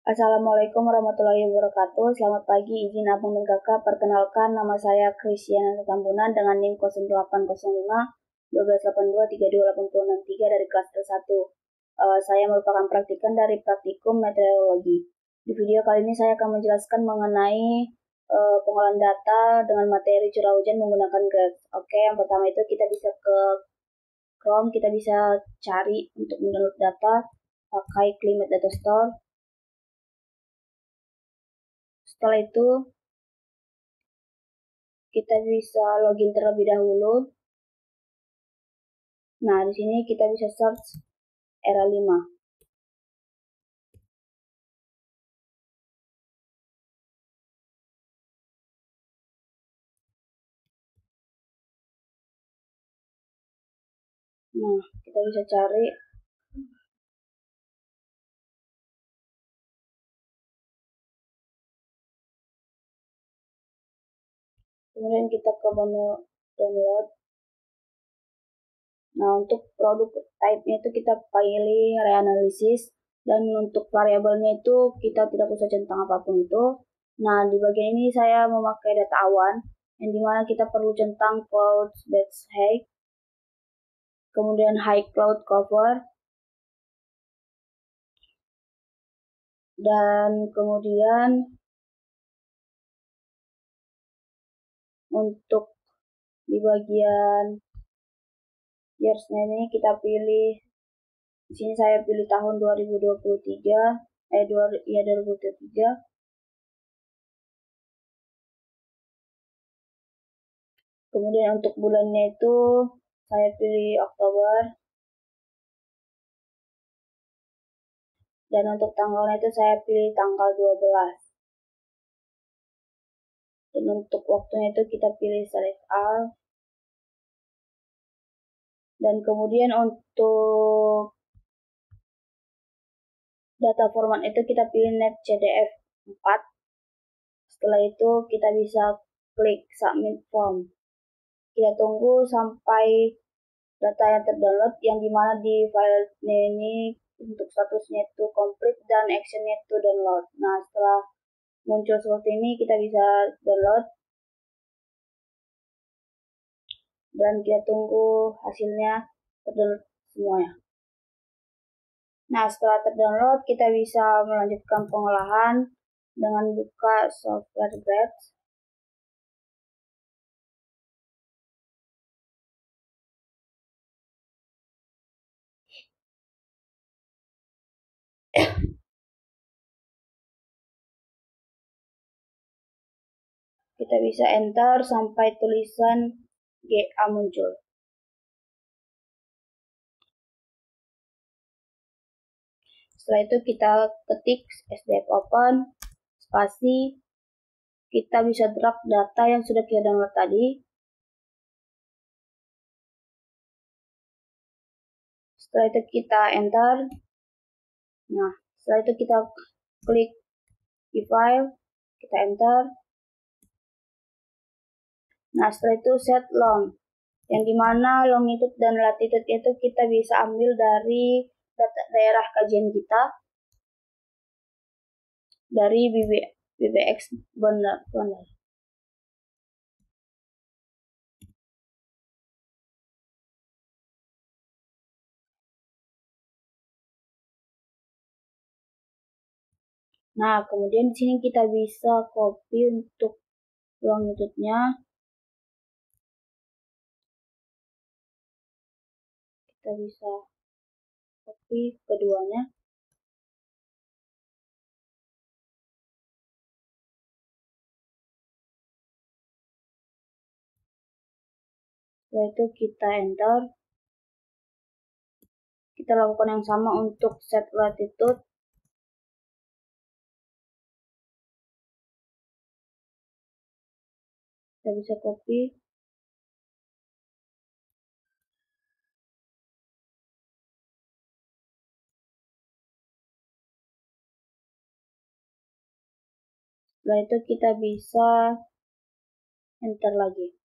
Assalamualaikum warahmatullahi wabarakatuh. Selamat pagi, izin abang dan kakak. Perkenalkan, nama saya Christiana Tambunan dengan NIM 0805 1282 328063 dari kelas L1. Saya merupakan praktikan dari praktikum meteorologi. Di video kali ini saya akan menjelaskan mengenai pengolahan data dengan materi curah hujan menggunakan graph. Oke, yang pertama itu kita bisa ke Chrome, kita bisa cari untuk mendownload data pakai Climate Data Store. Setelah itu kita bisa login terlebih dahulu. Nah, di sini kita bisa search era 5. Nah, kita bisa cari. Kemudian kita ke menu download. Nah, untuk produk type-nya itu kita pilih reanalysis, dan untuk variabelnya itu kita tidak usah centang apapun itu. Nah, di bagian ini saya memakai data awan, yang dimana kita perlu centang cloud base height, kemudian high cloud cover, dan kemudian untuk di bagian years-nya ini kita pilih, di sini saya pilih tahun 2023, 2023. Kemudian untuk bulannya itu saya pilih Oktober, dan untuk tanggalnya itu saya pilih tanggal 12. Dan untuk waktunya itu kita pilih select all. Dan kemudian untuk data format itu kita pilih NetCDF 4. Setelah itu kita bisa klik submit form. Kita tunggu sampai data yang terdownload, yang dimana di file ini untuk statusnya itu complete dan actionnya itu download. Nah, setelah muncul seperti ini kita bisa download, dan kita tunggu hasilnya terdownload semuanya. Nah, setelah terdownload kita bisa melanjutkan pengolahan dengan buka software Graph. Kita bisa enter sampai tulisan GA muncul. Setelah itu kita ketik SDF open, spasi, kita bisa drag data yang sudah kita download tadi. Setelah itu kita enter. Nah, setelah itu kita klik di file, kita enter. Nah, setelah itu set long, yang dimana longitude dan latitude itu kita bisa ambil dari daerah kajian kita, dari BBX Bandar. Nah, kemudian di sini kita bisa copy untuk longitude-nya. Kita bisa copy keduanya. Setelah itu kita enter. Kita lakukan yang sama untuk set latitude. Kita bisa copy. Setelah itu kita bisa enter lagi.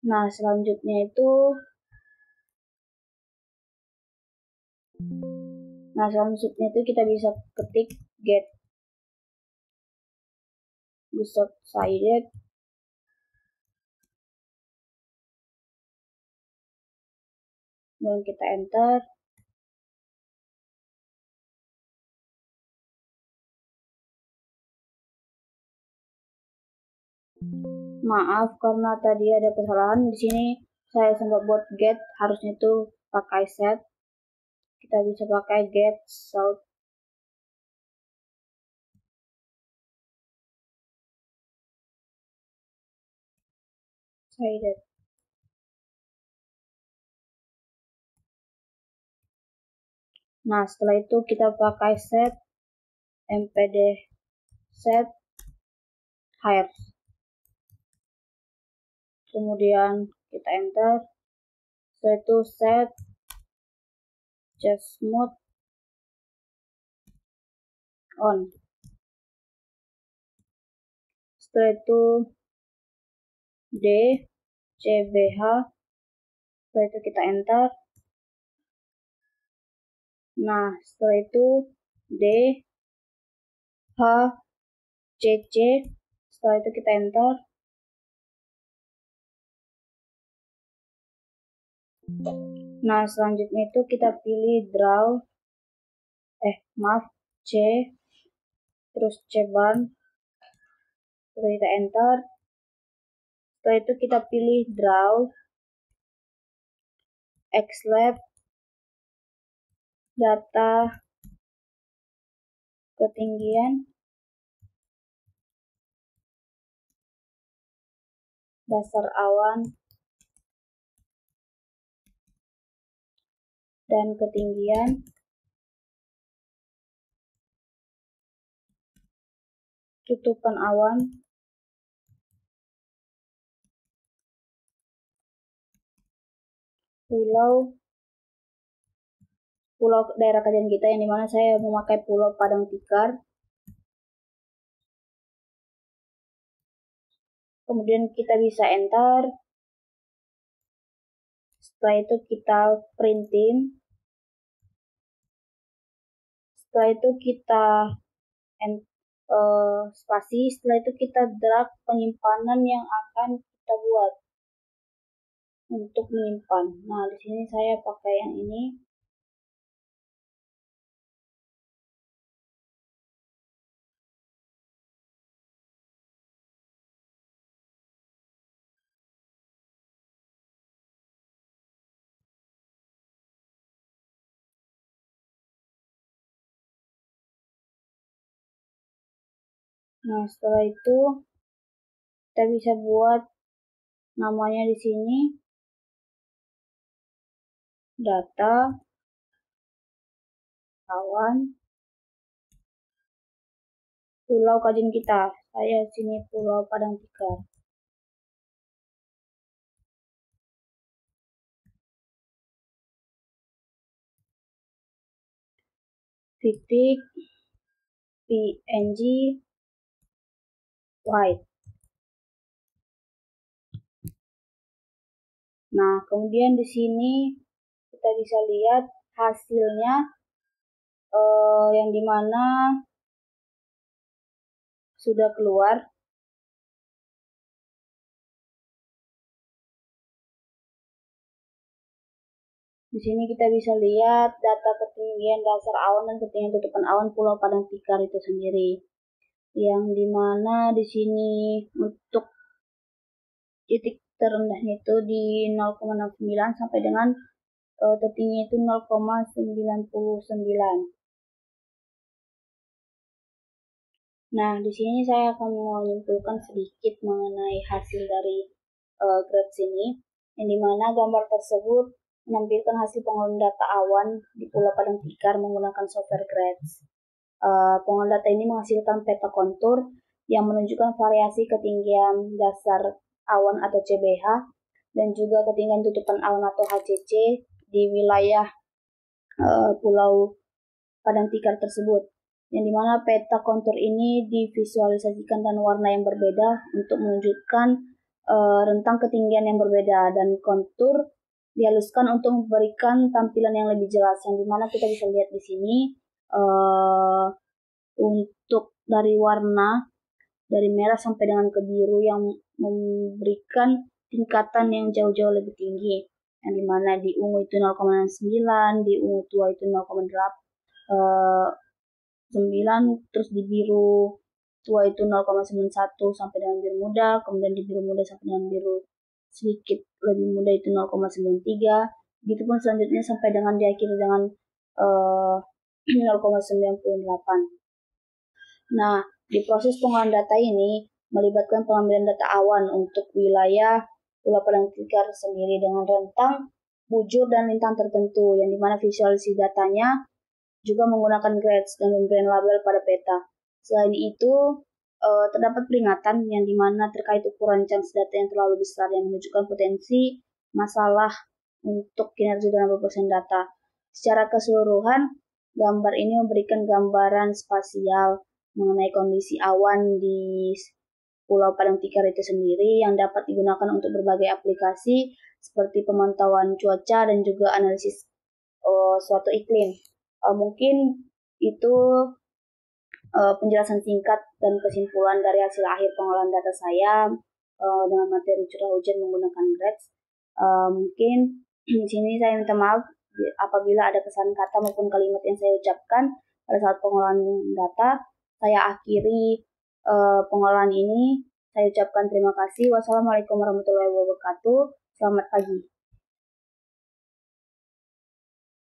Nah, selanjutnya itu Nah, selanjutnya itu kita bisa ketik get boosted sided, kemudian kita enter. Maaf karena tadi ada kesalahan di sini. Saya sempat buat get, harusnya itu pakai set. Kita bisa pakai get south. Sided. Nah, setelah itu kita pakai set mpd set hires. Kemudian kita enter. Setelah itu set just mode on. Setelah itu d cbh. Setelah itu kita enter. Nah, setelah itu d h cc. Setelah itu kita enter. Nah, selanjutnya itu kita pilih draw c terus cbarn. Setelah kita enter. Setelah itu kita pilih draw xlab data ketinggian dasar awan dan ketinggian tutupan awan pulau daerah kajian kita, yang dimana saya memakai Pulau Padang Tikar. Kemudian kita bisa enter. Setelah itu kita printin. Setelah itu kita spasi. Setelah itu kita drag penyimpanan yang akan kita buat untuk menyimpan. Nah, di sini saya pakai yang ini. Nah, setelah itu kita bisa buat namanya di sini data awan pulau kajian kita. Saya sini Pulau Padang Tikar. Titik png white. Nah, kemudian di sini kita bisa lihat hasilnya, yang dimana sudah keluar. Di sini kita bisa lihat data ketinggian dasar awan dan ketinggian tutupan awan Pulau Padang Tikar itu sendiri, yang dimana di sini untuk titik terendahnya itu di 0,69 sampai dengan tertinggi itu 0,99. Nah, di sini saya akan menyimpulkan sedikit mengenai hasil dari graph ini, yang dimana gambar tersebut menampilkan hasil pengolahan data awan di Pulau Padang Tikar menggunakan software Graphs. Pengolahan data ini menghasilkan peta kontur yang menunjukkan variasi ketinggian dasar awan atau CBH dan juga ketinggian tutupan awan atau HCC di wilayah Pulau Padang Tikar tersebut, yang dimana peta kontur ini divisualisasikan dan warna yang berbeda untuk menunjukkan rentang ketinggian yang berbeda, dan kontur dihaluskan untuk memberikan tampilan yang lebih jelas, yang dimana kita bisa lihat di sini untuk dari warna dari merah sampai dengan ke biru yang memberikan tingkatan yang jauh-jauh lebih tinggi, yang dimana di ungu itu 0,9, di ungu tua itu 0,9, terus di biru tua itu 0,91 sampai dengan biru muda, kemudian di biru muda sampai dengan biru sedikit lebih muda itu 0,93, begitupun selanjutnya sampai dengan diakhiri dengan 0,98. Nah, di proses pengolahan data ini melibatkan pengambilan data awan untuk wilayah Pulau Padang Tikar sendiri dengan rentang, bujur, dan lintang tertentu, yang dimana visualisasi datanya juga menggunakan grids dan pemberian label pada peta. Selain itu, terdapat peringatan yang dimana terkait ukuran chance data yang terlalu besar yang menunjukkan potensi masalah untuk kinerja dalam berproses data. Secara keseluruhan, gambar ini memberikan gambaran spasial mengenai kondisi awan di Pulau Padang Tikar itu sendiri yang dapat digunakan untuk berbagai aplikasi seperti pemantauan cuaca dan juga analisis suatu iklim. Mungkin itu penjelasan singkat dan kesimpulan dari hasil akhir pengolahan data saya dengan materi curah hujan menggunakan grids. Mungkin di sini saya minta maaf apabila ada kesan kata maupun kalimat yang saya ucapkan pada saat pengolahan data. Saya akhiri pengolahan ini. Saya ucapkan terima kasih. Wassalamualaikum warahmatullahi wabarakatuh. Selamat pagi.